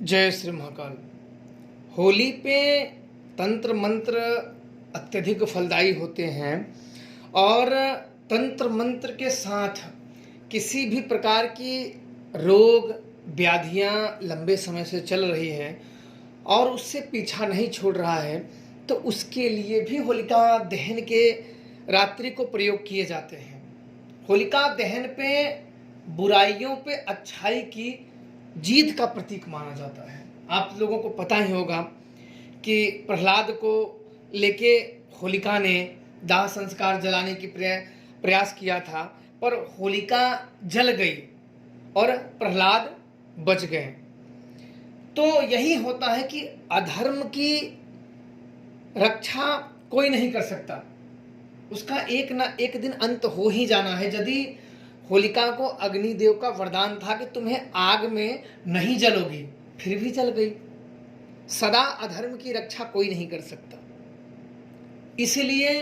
जय श्री महाकाल। होली पे तंत्र मंत्र अत्यधिक फलदायी होते हैं और तंत्र मंत्र के साथ किसी भी प्रकार की रोग व्याधियां लंबे समय से चल रही हैं और उससे पीछा नहीं छोड़ रहा है, तो उसके लिए भी होलिका दहन के रात्रि को प्रयोग किए जाते हैं। होलिका दहन पे बुराइयों पे अच्छाई की जीत का प्रतीक माना जाता है। आप लोगों को पता ही होगा कि प्रहलाद को लेके होलिका ने दाह संस्कार जलाने की प्रयास किया था, पर होलिका जल गई और प्रहलाद बच गए। तो यही होता है कि अधर्म की रक्षा कोई नहीं कर सकता, उसका एक ना एक दिन अंत हो ही जाना है। यदि होलिका को अग्निदेव का वरदान था कि तुम्हें आग में नहीं जलोगी, फिर भी जल गई। सदा अधर्म की रक्षा कोई नहीं कर सकता, इसलिए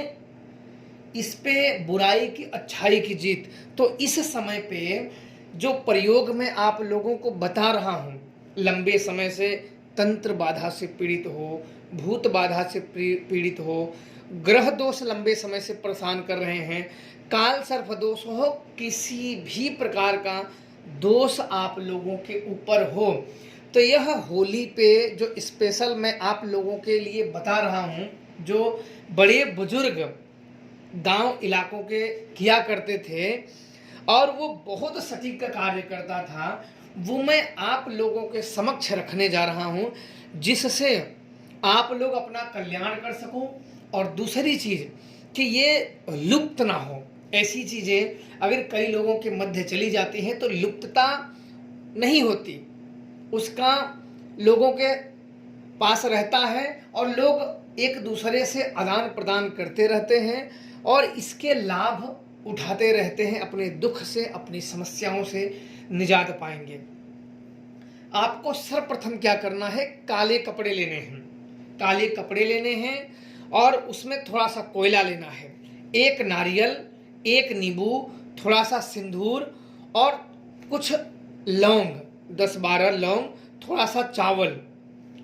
इस पे बुराई की अच्छाई की जीत। तो इस समय पे जो प्रयोग मैं आप लोगों को बता रहा हूँ, लंबे समय से तंत्र बाधा से पीड़ित हो, भूत बाधा से पीड़ित हो, ग्रह दोष लंबे समय से परेशान कर रहे हैं, काल सर्प दोष हो, किसी भी प्रकार का दोष आप लोगों के ऊपर हो, तो यह होली पे जो स्पेशल मैं आप लोगों के लिए बता रहा हूँ, जो बड़े बुजुर्ग गांव इलाकों के किया करते थे और वो बहुत सटीक कार्य करता था, वो मैं आप लोगों के समक्ष रखने जा रहा हूँ, जिससे आप लोग अपना कल्याण कर सको। और दूसरी चीज़ कि ये लुप्त ना हो। ऐसी चीज़ें अगर कई लोगों के मध्य चली जाती हैं तो लुप्तता नहीं होती, उसका लोगों के पास रहता है और लोग एक दूसरे से आदान प्रदान करते रहते हैं और इसके लाभ उठाते रहते हैं, अपने दुख से, अपनी समस्याओं से निजात पाएंगे। आपको सर्वप्रथम क्या करना है, काले कपड़े लेने हैं। काले कपड़े लेने हैं और उसमें थोड़ा सा कोयला लेना है, एक नारियल, एक नींबू, थोड़ा सा सिंदूर और कुछ लौंग, 10-12 लौंग, थोड़ा सा चावल,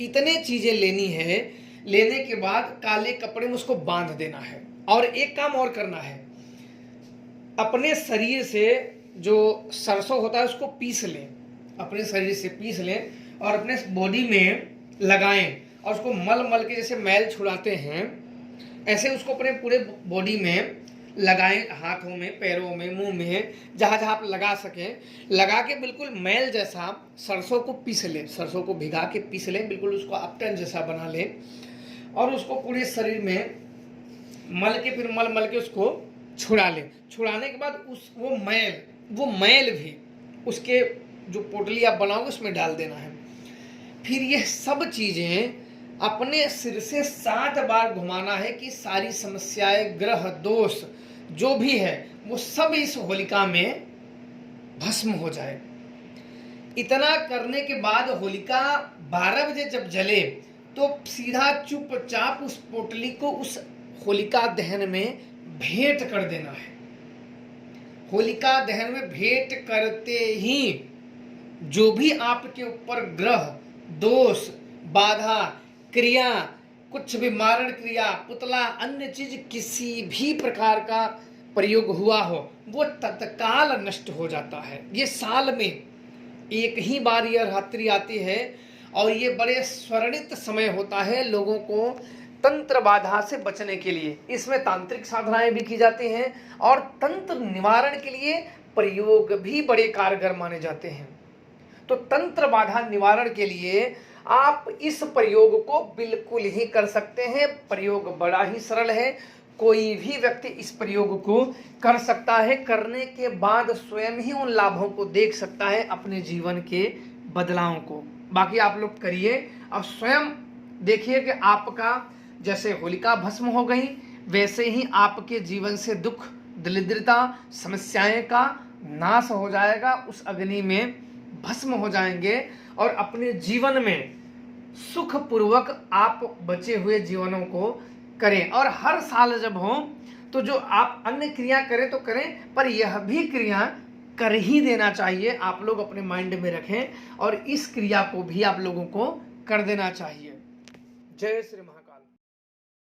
इतने चीज़ें लेनी है। लेने के बाद काले कपड़े में उसको बांध देना है। और एक काम और करना है, अपने शरीर से जो सरसों होता है उसको पीस लें, अपने शरीर से पीस लें और अपने बॉडी में लगाएं और उसको मल मल के जैसे मैल छुड़ाते हैं, ऐसे उसको अपने पूरे बॉडी में लगाएं, हाथों में, पैरों में, मुंह में, जहाँ जहाँ आप लगा सकें, लगा के बिल्कुल मैल जैसा सरसों को पीस लें, सरसों को भिगा के पीस लें, बिल्कुल उसको अपटन जैसा बना लें और उसको पूरे शरीर में मल के फिर मल मल के उसको छुड़ा लें। छुड़ाने के बाद वो मैल भी उसके जो पोटली आप बनाओगे उसमें डाल देना है। फिर ये सब चीज़ें अपने सिर से 7 बार घुमाना है कि सारी समस्याएं, ग्रह दोष जो भी है वो सब इस होलिका में भस्म हो जाए। इतना करने के बाद होलिका 12 बजे जब जले तो सीधा चुपचाप उस पोटली को उस होलिका दहन में भेंट कर देना है। होलिका दहन में भेंट करते ही जो भी आपके ऊपर ग्रह दोष, बाधा, क्रिया, कुछ भी मारण क्रिया, पुतला, अन्य चीज किसी भी प्रकार का प्रयोग हुआ हो, वो तत्काल नष्ट हो जाता है। ये साल में एक ही बार यह रात्रि आती है और ये बड़े स्वर्णित समय होता है लोगों को तंत्र बाधा से बचने के लिए। इसमें तांत्रिक साधनाएं भी की जाती हैं और तंत्र निवारण के लिए प्रयोग भी बड़े कारगर माने जाते हैं। तो तंत्र बाधा निवारण के लिए आप इस प्रयोग को बिल्कुल ही कर सकते हैं। प्रयोग बड़ा ही सरल है, कोई भी व्यक्ति इस प्रयोग को कर सकता है। करने के बाद स्वयं ही उन लाभों को देख सकता है, अपने जीवन के बदलावों को। बाकी आप लोग करिए और स्वयं देखिए कि आपका जैसे होलिका भस्म हो गई, वैसे ही आपके जीवन से दुख, दरिद्रता, समस्याएं का नाश हो जाएगा, उस अग्नि में भस्म हो जाएंगे और अपने जीवन में सुखपूर्वक आप बचे हुए जीवनों को करें। और हर साल जब हो तो जो आप अन्य क्रिया करें तो करें, पर यह भी क्रिया कर ही देना चाहिए, आप लोग अपने माइंड में रखें और इस क्रिया को भी आप लोगों को कर देना चाहिए। जय श्री महाराज।